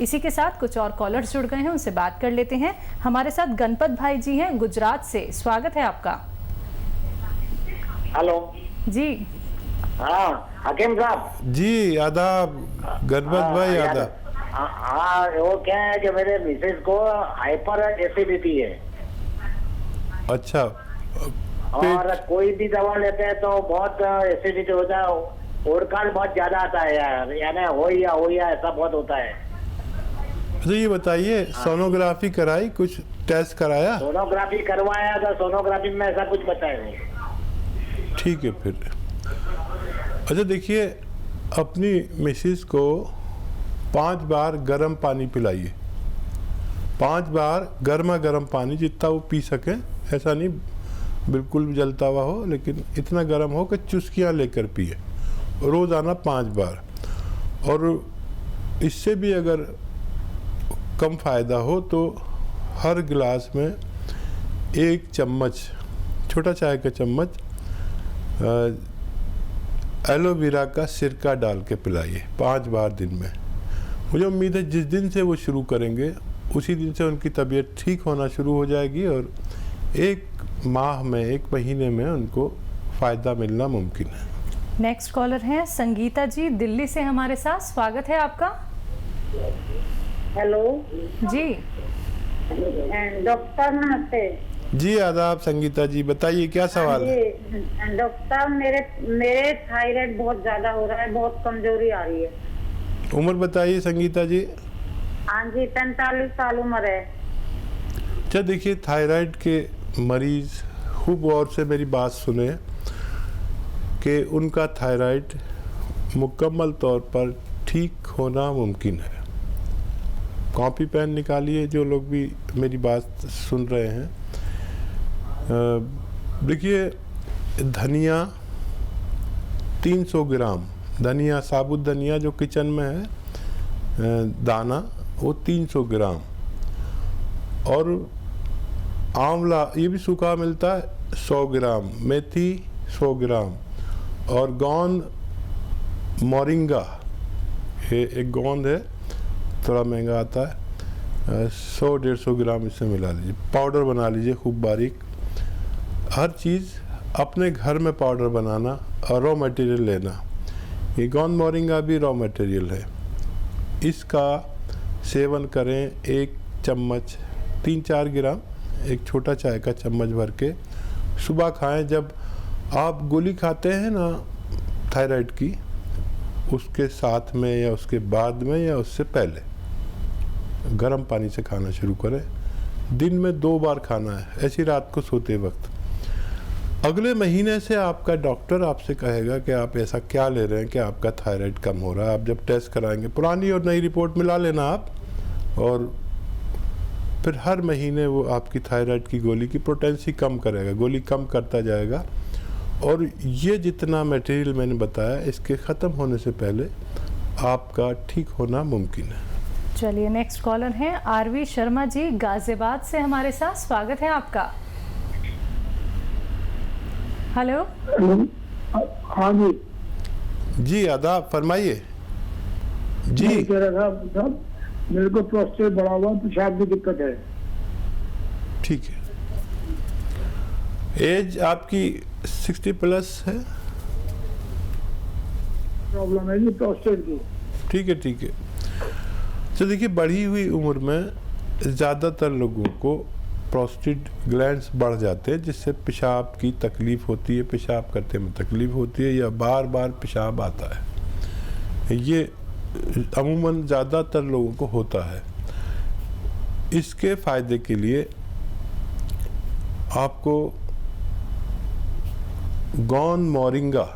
इसी के साथ कुछ और कॉलर्स जुड़ गए हैं, उनसे बात कर लेते हैं। हमारे साथ गणपत भाई जी हैं गुजरात से, स्वागत है आपका। हेलो जी। हाँ हकीम साहब जी आदाब। गणपत भाई आदाब। हाँ वो क्या है कि मेरे मिसेज को हाइपर एसिडिटी है। अच्छा। और कोई भी दवा लेते हैं तो बहुत एसिडिटी होता है, ओडकाल बहुत ज्यादा आता है यार, यानी हो या ऐसा बहुत होता है। तो ये बताइए, सोनोग्राफी कराई, कुछ टेस्ट कराया? सोनोग्राफी करवाया था, सोनोग्राफी में ऐसा कुछ बताया नहीं। ठीक है फिर। अच्छा देखिए, अपनी मिसेस को 5 बार गर्म पानी पिलाइए। 5 बार गर्मा गर्म पानी, जितना वो पी सकें, ऐसा नहीं बिल्कुल भी जलता हुआ हो, लेकिन इतना गर्म हो कि चुस्कियाँ लेकर पिए, रोज़ाना 5 बार। और इससे भी अगर कम फ़ायदा हो तो हर गिलास में 1 चम्मच, छोटा चाय का चम्मच एलोवेरा का सिरका डाल के पिलाइए 5 बार दिन में। मुझे उम्मीद है जिस दिन से वो शुरू करेंगे उसी दिन से उनकी तबीयत ठीक होना शुरू हो जाएगी और 1 माह में, 1 महीने में उनको फ़ायदा मिलना मुमकिन है। नेक्स्ट कॉलर हैं संगीता जी, दिल्ली से हमारे साथ, स्वागत है आपका। हेलो जी। डॉक्टर नमस्ते। जी आदाब संगीता जी, बताइए क्या सवाल है? डॉक्टर मेरे थायराइड बहुत ज्यादा हो रहा है, बहुत कमजोरी आ रही है। उम्र बताइए संगीता जी। हाँ जी, 45 साल उम्र है। अच्छा देखिए, थायराइड के मरीज खूब गौर से मेरी बात सुने कि उनका थायराइड मुकम्मल तौर पर ठीक होना मुमकिन है। कॉपी पेन निकालिए जो लोग भी मेरी बात सुन रहे हैं। देखिए, धनिया 300 ग्राम, धनिया साबुत धनिया जो किचन में है दाना, वो 300 ग्राम। और आंवला, ये भी सूखा मिलता है, 100 ग्राम। मेथी 100 ग्राम। और गोंद मोरिंगा, ये एक गोंद है, थोड़ा महंगा आता है, 100-150 ग्राम इससे मिला लीजिए, पाउडर बना लीजिए खूब बारीक। हर चीज़ अपने घर में पाउडर बनाना और रॉ मटेरियल लेना। ये गोंद मोरिंगा भी रॉ मटेरियल है। इसका सेवन करें 1 चम्मच, 3-4 ग्राम, एक छोटा चाय का चम्मच भर के सुबह खाएं। जब आप गोली खाते हैं ना थायराइड की, उसके साथ में या उसके बाद में या उससे पहले गर्म पानी से खाना शुरू करें। दिन में 2 बार खाना है, ऐसी रात को सोते वक्त। अगले महीने से आपका डॉक्टर आपसे कहेगा कि आप ऐसा क्या ले रहे हैं कि आपका थायराइड कम हो रहा है। आप जब टेस्ट कराएंगे, पुरानी और नई रिपोर्ट मिला लेना आप, और फिर हर महीने वो आपकी थायराइड की गोली की पोटेंसी कम करेगा, गोली कम करता जाएगा। और ये जितना मटेरियल मैंने बताया, इसके ख़त्म होने से पहले आपका ठीक होना मुमकिन है। चलिए, नेक्स्ट कॉलर हैं आरवी शर्मा जी, गाजियाबाद से हमारे साथ, स्वागत है आपका। हेलो। हाँ जी। जी आदाब, फरमाइए। जी कह रहा था मेरे को प्रोस्टेट बढ़ा हुआ, पेशाब की दिक्कत है। ठीक है। एज आपकी 60+ है? प्रॉब्लम है जी प्रोस्टेट की। ठीक है, ठीक है। तो देखिए, बढ़ी हुई उम्र में ज़्यादातर लोगों को प्रोस्टेट ग्लैंड्स बढ़ जाते हैं, जिससे पेशाब की तकलीफ़ होती है, पेशाब करते में तकलीफ़ होती है, या बार बार पेशाब आता है। ये अमूमन ज़्यादातर लोगों को होता है। इसके फ़ायदे के लिए आपको गोंद मोरिंगा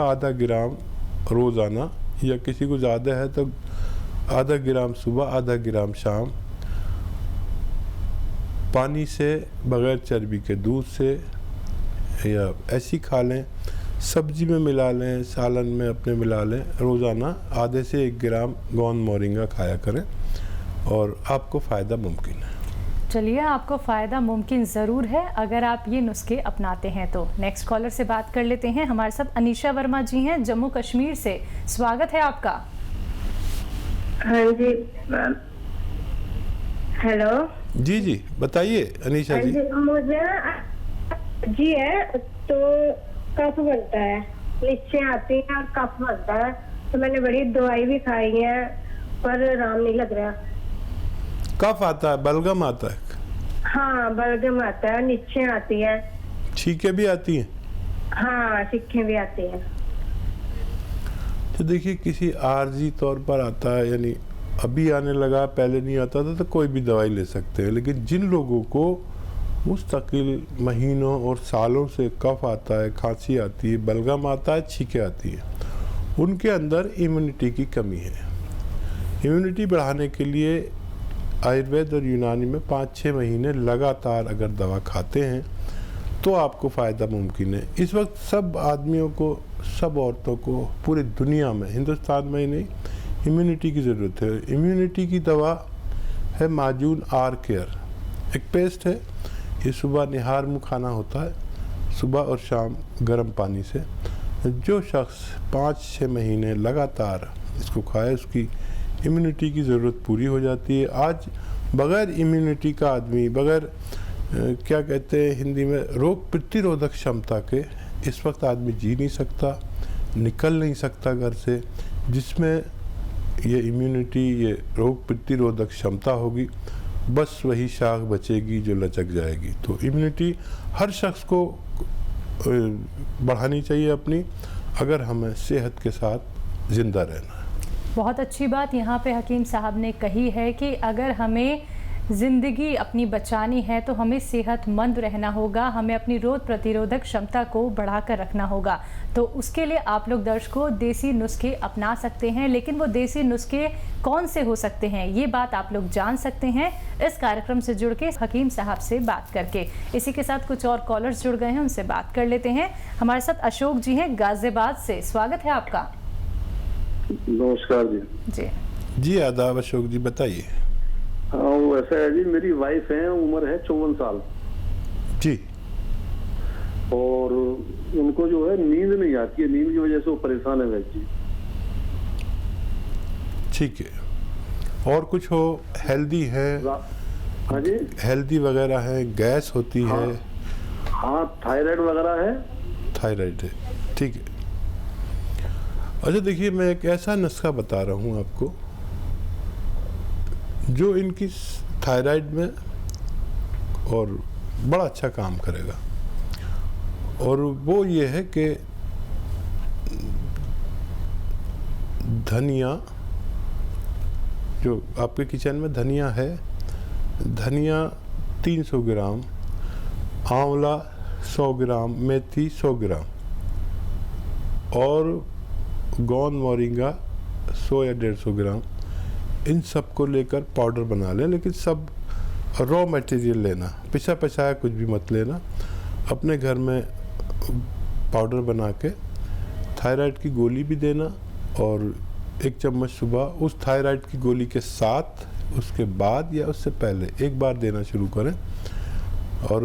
आधा ग्राम रोज़ाना, या किसी को ज़्यादा है तो आधा ग्राम सुबह, आधा ग्राम शाम, पानी से, बग़ैर चर्बी के दूध से, या ऐसी खा लें, सब्जी में मिला लें, सालन में अपने मिला लें। रोज़ाना आधे से 1 ग्राम गोंद मोरिंगा खाया करें और आपको फ़ायदा मुमकिन है। चलिए, आपको फ़ायदा मुमकिन ज़रूर है अगर आप ये नुस्खे अपनाते हैं तो। नेक्स्ट कॉलर से बात कर लेते हैं। हमारे साथ अनीशा वर्मा जी हैं, जम्मू कश्मीर से, स्वागत है आपका। हाँ जी। हेलो जी जी बताइए अनीशा जी। मुझे जी है तो कफ बनता है, नीचे आती है और कफ बनता है, तो मैंने बड़ी दवाई भी खाई है पर आराम नहीं लग रहा। कफ आता है, बलगम आता है? हाँ बलगम आता है, नीचे आती है। छींके भी आती हैं? हाँ छींकें भी आती हैं। तो देखिए किसी आर्जी तौर पर आता है, यानी अभी आने लगा, पहले नहीं आता था, तो कोई भी दवाई ले सकते हैं। लेकिन जिन लोगों को मुस्तकिल महीनों और सालों से कफ आता है, खांसी आती है, बलगम आता है, छींकें आती है, उनके अंदर इम्यूनिटी की कमी है। इम्यूनिटी बढ़ाने के लिए आयुर्वेद और यूनानी में 5-6 महीने लगातार अगर दवा खाते हैं तो आपको फ़ायदा मुमकिन है। इस वक्त सब आदमियों को, सब औरतों को पूरी दुनिया में, हिंदुस्तान में ही नहीं, इम्यूनिटी की ज़रूरत है। इम्यूनिटी की दवा है माजून आर केयर, एक पेस्ट है। ये सुबह निहार मुँह खाना होता है, सुबह और शाम गर्म पानी से। जो शख्स 5-6 महीने लगातार इसको खाए उसकी इम्यूनिटी की ज़रूरत पूरी हो जाती है। आज बग़ैर इम्यूनिटी का आदमी, बग़ैर क्या कहते हैं हिंदी में, रोग प्रतिरोधक क्षमता के, इस वक्त आदमी जी नहीं सकता, निकल नहीं सकता घर से। जिसमें ये इम्यूनिटी, ये रोग प्रतिरोधक क्षमता होगी, बस वही शाख बचेगी जो लचक जाएगी। तो इम्यूनिटी हर शख्स को बढ़ानी चाहिए अपनी, अगर हमें सेहत के साथ ज़िंदा रहना है। बहुत अच्छी बात यहाँ पे हकीम साहब ने कही है कि अगर हमें ज़िंदगी अपनी बचानी है तो हमें सेहतमंद रहना होगा, हमें अपनी रोग प्रतिरोधक क्षमता को बढ़ाकर रखना होगा। तो उसके लिए आप लोग दर्शकों देसी नुस्खे अपना सकते हैं, लेकिन वो देसी नुस्खे कौन से हो सकते हैं ये बात आप लोग जान सकते हैं इस कार्यक्रम से जुड़ के हकीम साहब से बात करके। इसी के साथ कुछ और कॉलर्स जुड़ गए हैं, उनसे बात कर लेते हैं। हमारे साथ अशोक जी हैं गाजियाबाद से, स्वागत है आपका। नमस्कार जी। जी जी आदाब अशोक जी, बताइए। हाँ वो ऐसा है जी, मेरी वाइफ है, उम्र है 54 साल जी। और उनको जो है नींद नहीं आती है, नींद की वजह से वो परेशान है वैसे जी। ठीक है। और कुछ हो, हेल्दी है? हाँ जी, हेल्दी वगैरह है, गैस होती है? हाँ थायराइड वगैरह है। थायराइड है, ठीक है। अच्छा देखिए, मैं एक ऐसा नुस्खा बता रहा हूँ आपको जो इनकी थायराइड में और बड़ा अच्छा काम करेगा। और वो ये है कि धनिया, जो आपके किचन में धनिया है, धनिया 300 ग्राम, आंवला 100 ग्राम, मेथी 100 ग्राम और गोंद मोरिंगा 100 या 150 ग्राम, इन सब को लेकर पाउडर बना लें। लेकिन सब रॉ मटेरियल लेना, पिसा पिसाया कुछ भी मत लेना। अपने घर में पाउडर बना के थायराइड की गोली भी देना, और 1 चम्मच सुबह उस थायराइड की गोली के साथ, उसके बाद या उससे पहले एक बार देना शुरू करें। और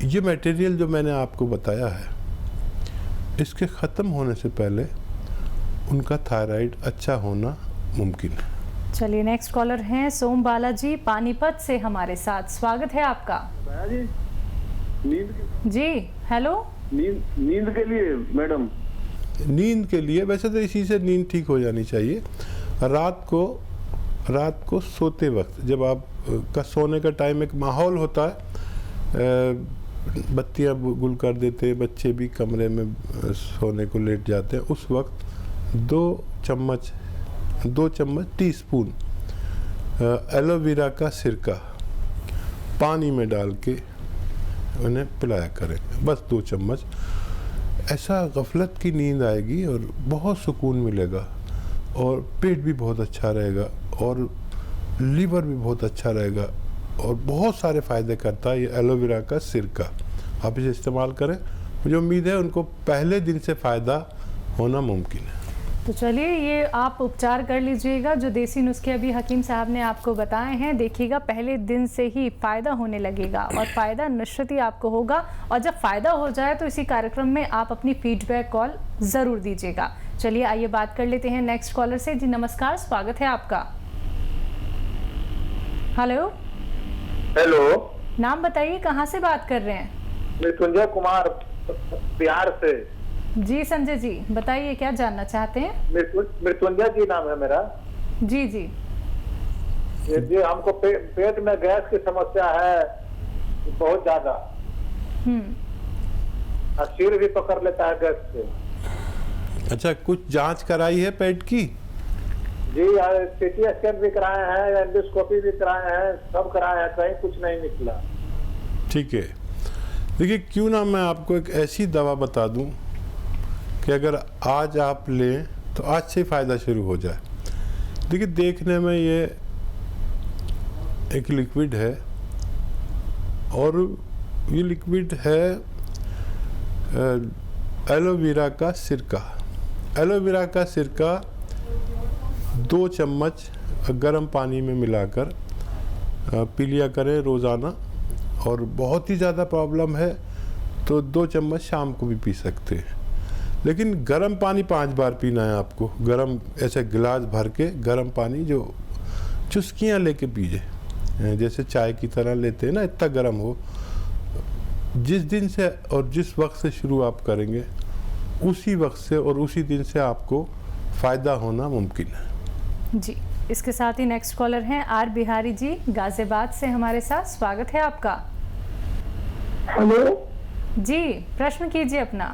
ये मटेरियल जो मैंने आपको बताया है, इसके ख़त्म होने से पहले उनका थायराइड अच्छा होना मुमकिन है। चलिए नेक्स्ट कॉलर हैं सोम बालाजी पानीपत से हमारे साथ, स्वागत है आपका। जी नींद जी हेलो। नींद के लिए मैडम, नींद के लिए वैसे तो इसी से नींद ठीक हो जानी चाहिए। रात को सोते वक्त, जब आप का सोने का टाइम एक माहौल होता है, बत्तियां गुल कर देते, बच्चे भी कमरे में सोने को लेट जाते हैं, उस वक्त 2 चम्मच टीस्पून एलोवेरा का सिरका पानी में डाल के उन्हें पिलाया करें, बस 2 चम्मच। ऐसा गफलत की नींद आएगी और बहुत सुकून मिलेगा, और पेट भी बहुत अच्छा रहेगा, और लीवर भी बहुत अच्छा रहेगा, और बहुत सारे फ़ायदे करता है ये एलोवेरा का सिरका। आप इसे इस्तेमाल करें, मुझे उम्मीद है उनको पहले दिन से फ़ायदा होना मुमकिन है। तो चलिए ये आप उपचार कर लीजिएगा, जो देसी नुस्खे अभी हकीम साहब ने आपको बताए हैं, देखिएगा पहले दिन से ही फ़ायदा होने लगेगा, और फ़ायदा निश्चित ही आपको होगा। और जब फ़ायदा हो जाए तो इसी कार्यक्रम में आप अपनी फीडबैक कॉल ज़रूर दीजिएगा। चलिए आइए बात कर लेते हैं नेक्स्ट कॉलर से। जी नमस्कार, स्वागत है आपका। हेलो, हेलो, नाम बताइए, कहाँ से बात कर रहे हैं? मृत्युंजय कुमार, बिहार से। जी संजय जी, बताइए क्या जानना चाहते हैं? मृत्युंजय जी नाम है मेरा। जी जी। जी हमको पेट में गैस की समस्या है बहुत ज्यादा, और सिर भी पकड़ लेता है गैस से। अच्छा, कुछ जांच कराई है पेट की? जी सीटी स्कैन भी कराए हैं, एंडोस्कोपी भी कराए हैं, सब कराए हैं, कहीं कुछ नहीं निकला। ठीक है, देखिए क्यों ना मैं आपको एक ऐसी दवा बता दूं कि अगर आज आप लें तो आज से फ़ायदा शुरू हो जाए। देखिए देखने में ये एक लिक्विड है, और ये लिक्विड है एलोवेरा का सिरका। एलोवेरा का सिरका 2 चम्मच गर्म पानी में मिलाकर पी लिया करें रोज़ाना, और बहुत ही ज़्यादा प्रॉब्लम है तो 2 चम्मच शाम को भी पी सकते हैं। लेकिन गर्म पानी 5 बार पीना है आपको, गर्म ऐसे गिलास भर के गर्म पानी जो चुस्कियाँ लेके पीजिए, जैसे चाय की तरह लेते हैं ना, इतना गर्म हो। जिस दिन से और जिस वक्त से शुरू आप करेंगे उसी वक्त से और उसी दिन से आपको फ़ायदा होना मुमकिन है। जी, इसके साथ ही नेक्स्ट कॉलर हैं आर बिहारी जी, गाजियाबाद से हमारे साथ। स्वागत है आपका। हेलो जी, प्रश्न कीजिए अपना।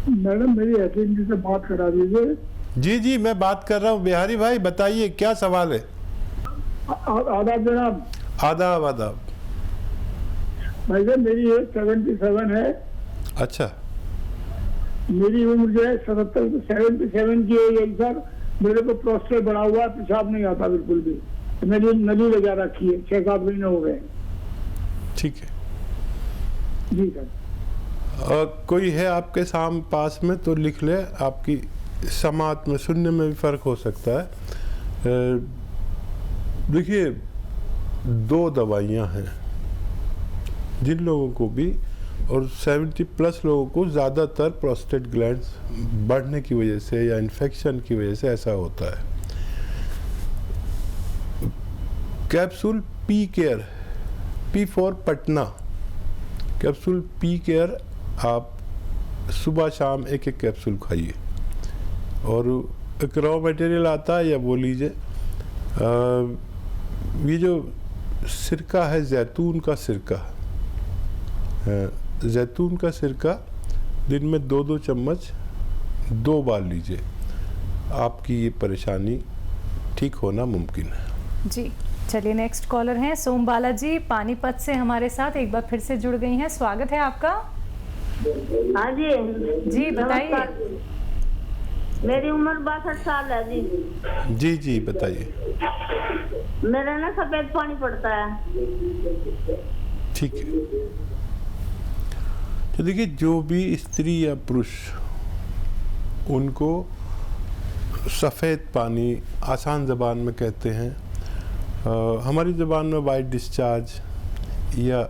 मैडम, मेरी हकीम जी से बात करा दीजिए। जी जी, मैं बात कर रहा हूँ बिहारी भाई, बताइए क्या सवाल है? आदाब जनाब। आदाब आदाब। भाई साहब, मेरी एज 77 है। अच्छा, मेरी उम्र जो है 77 की है सर। मेरे को प्रोस्टेट बढ़ा हुआ है, पेशाब नहीं आता बिल्कुल भी। मेरी नली लगा रखी है, 6-7 महीने हो गए। ठीक है जी सर। कोई है आपके पास में तो लिख ले, आपकी समात में सुनने में भी फ़र्क हो सकता है। देखिए 2 दवाइयाँ हैं जिन लोगों को भी, और 70+ लोगों को ज़्यादातर प्रोस्टेट ग्लैंड्स बढ़ने की वजह से या इन्फेक्शन की वजह से ऐसा होता है। Capsule P care, P for Patna, capsule P care आप सुबह शाम एक कैप्सूल खाइए। और एक रॉ मटेरियल आता है, या वो लीजिए ये जो सिरका है, जैतून का सिरका, जैतून का सिरका दिन में 2-2 चम्मच 2 बार लीजिए, आपकी ये परेशानी ठीक होना मुमकिन है। जी, चलिए नेक्स्ट कॉलर हैं सोमबाला जी, पानीपत से हमारे साथ एक बार फिर से जुड़ गई हैं। स्वागत है आपका। हाँ जी जी बताइए। मेरी उम्र 62 साल है जी। जी जी बताइए। मेरा ना सफेद पानी पड़ता है। ठीक है, तो देखिए जो भी स्त्री या पुरुष, उनको सफ़ेद पानी आसान ज़बान में कहते हैं, हमारी ज़बान में वाइट डिस्चार्ज या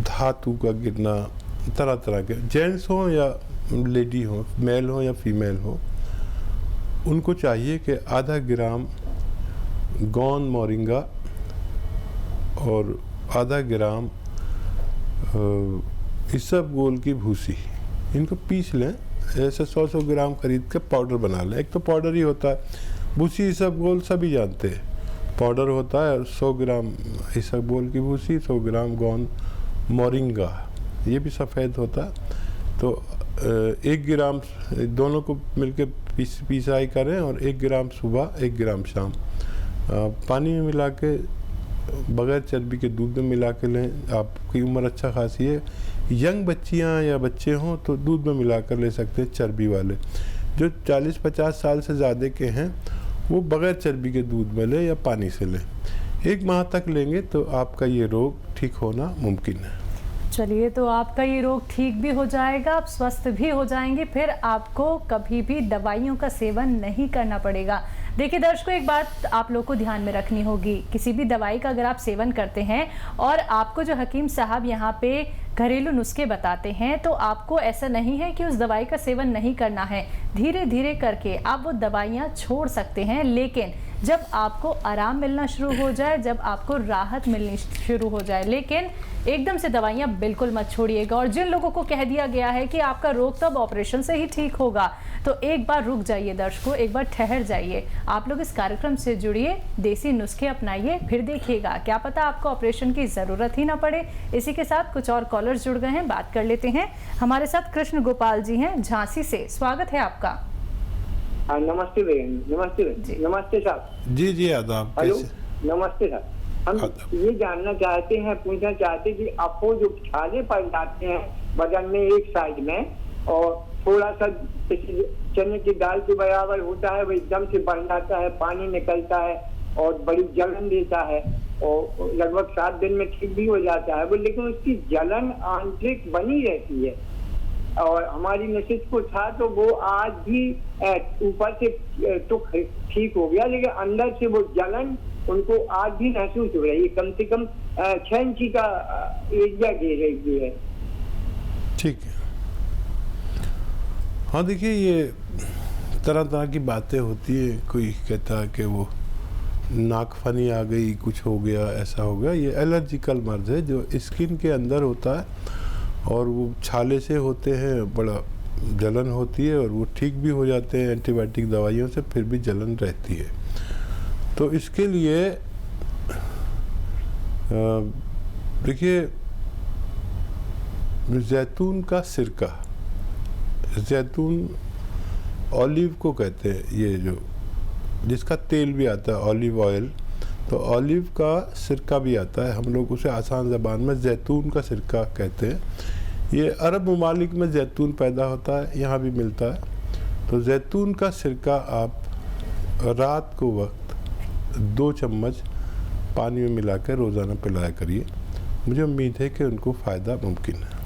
धातु का गिरना, तरह तरह के, जेंट्स हो या लेडी हो, मेल हो या फीमेल हो, उनको चाहिए कि आधा ग्राम गौन मोरिंगा और आधा ग्राम इसबगोल की भूसी, इनको पीस लें। ऐसे 100-100 ग्राम खरीद के पाउडर बना लें। एक तो पाउडर ही होता है, भूसी इसबगोल सभी जानते हैं, पाउडर होता है। 100 ग्राम इसबगोल की भूसी, 100 ग्राम गौन मोरिंगा, ये भी सफ़ेद होता है। तो 1 ग्राम दोनों को मिलके पिसाई करें, और 1 ग्राम सुबह 1 ग्राम शाम पानी में मिला के, बगैर चर्बी के दूध में मिला के लें। आपकी उम्र अच्छा खासी है, यंग बच्चियां या बच्चे हों तो दूध में मिलाकर ले सकते हैं चर्बी वाले। जो 40-50 साल से ज़्यादा के हैं वो बगैर चर्बी के दूध में लें या पानी से लें। 1 माह तक लेंगे तो आपका ये रोग ठीक होना मुमकिन है। चलिए, तो आपका ये रोग ठीक भी हो जाएगा, आप स्वस्थ भी हो जाएंगे, फिर आपको कभी भी दवाइयों का सेवन नहीं करना पड़ेगा। देखिए दर्शकों, एक बात आप लोग को ध्यान में रखनी होगी, किसी भी दवाई का अगर आप सेवन करते हैं और आपको जो हकीम साहब यहाँ पे घरेलू नुस्खे बताते हैं, तो आपको ऐसा नहीं है कि उस दवाई का सेवन नहीं करना है। धीरे धीरे करके आप वो दवाइयाँ छोड़ सकते हैं, लेकिन जब आपको आराम मिलना शुरू हो जाए, जब आपको राहत मिलनी शुरू हो जाए। लेकिन एकदम से दवाइयाँ बिल्कुल मत छोड़िएगा। और जिन लोगों को कह दिया गया है कि आपका रोग तो अब ऑपरेशन से ही ठीक होगा, तो एक बार रुक जाइए दर्शकों, एक बार ठहर जाइए। आप लोग इस कार्यक्रम से जुड़िए, देसी नुस्खे अपनाइए, फिर देखिएगा क्या पता आपको ऑपरेशन की ज़रूरत ही ना पड़े। इसी के साथ कुछ और कॉलर्स जुड़ गए हैं, बात कर लेते हैं। हमारे साथ कृष्ण गोपाल जी हैं झांसी से, स्वागत है आपका। नमस्ते बहन, नमस्ते नमस्ते साहब। जी जी आदाब। हेलो, कैसे? नमस्ते सर। हम ये जानना चाहते हैं, पूछना चाहते हैं कि आपको जो छाले पड़ जाते हैं बदन में एक साइड में, और थोड़ा सा चने की दाल के बराबर होता है, वो एकदम से बढ़ जाता है, पानी निकलता है और बड़ी जलन देता है, और लगभग 7 दिन में ठीक भी हो जाता है वो, लेकिन उसकी जलन आंतरिक बनी रहती है। और हमारी मिसेज को था तो वो आज भी ऊपर से तो ठीक हो गया, लेकिन अंदर से वो जलन उनको आज भी महसूस हो रही है। कम से कम 6 इंची का एरिया दे रही है। ठीक है। हाँ देखिए, ये तरह तरह की बातें होती है। कोई कहता है कि वो नाकफनी आ गई, कुछ हो गया, ऐसा हो गया। ये एलर्जिकल मर्ज है जो स्किन के अंदर होता है, और वो छाले से होते हैं, बड़ा जलन होती है, और वो ठीक भी हो जाते हैं एंटीबायोटिक दवाइयों से, फिर भी जलन रहती है। तो इसके लिए देखिए, जैतून का सिरका, जैतून ऑलिव को कहते हैं, ये जो जिसका तेल भी आता है ऑलिव ऑयल, तो ऑलिव का सिरका भी आता है, हम लोग उसे आसान ज़बान में जैतून का सिरका कहते हैं। ये अरब ममालिक में जैतून पैदा होता है, यहाँ भी मिलता है। तो जैतून का सिरका आप रात को वक्त 2 चम्मच पानी में मिलाकर रोज़ाना पिलाया करिए। मुझे उम्मीद है कि उनको फ़ायदा मुमकिन है।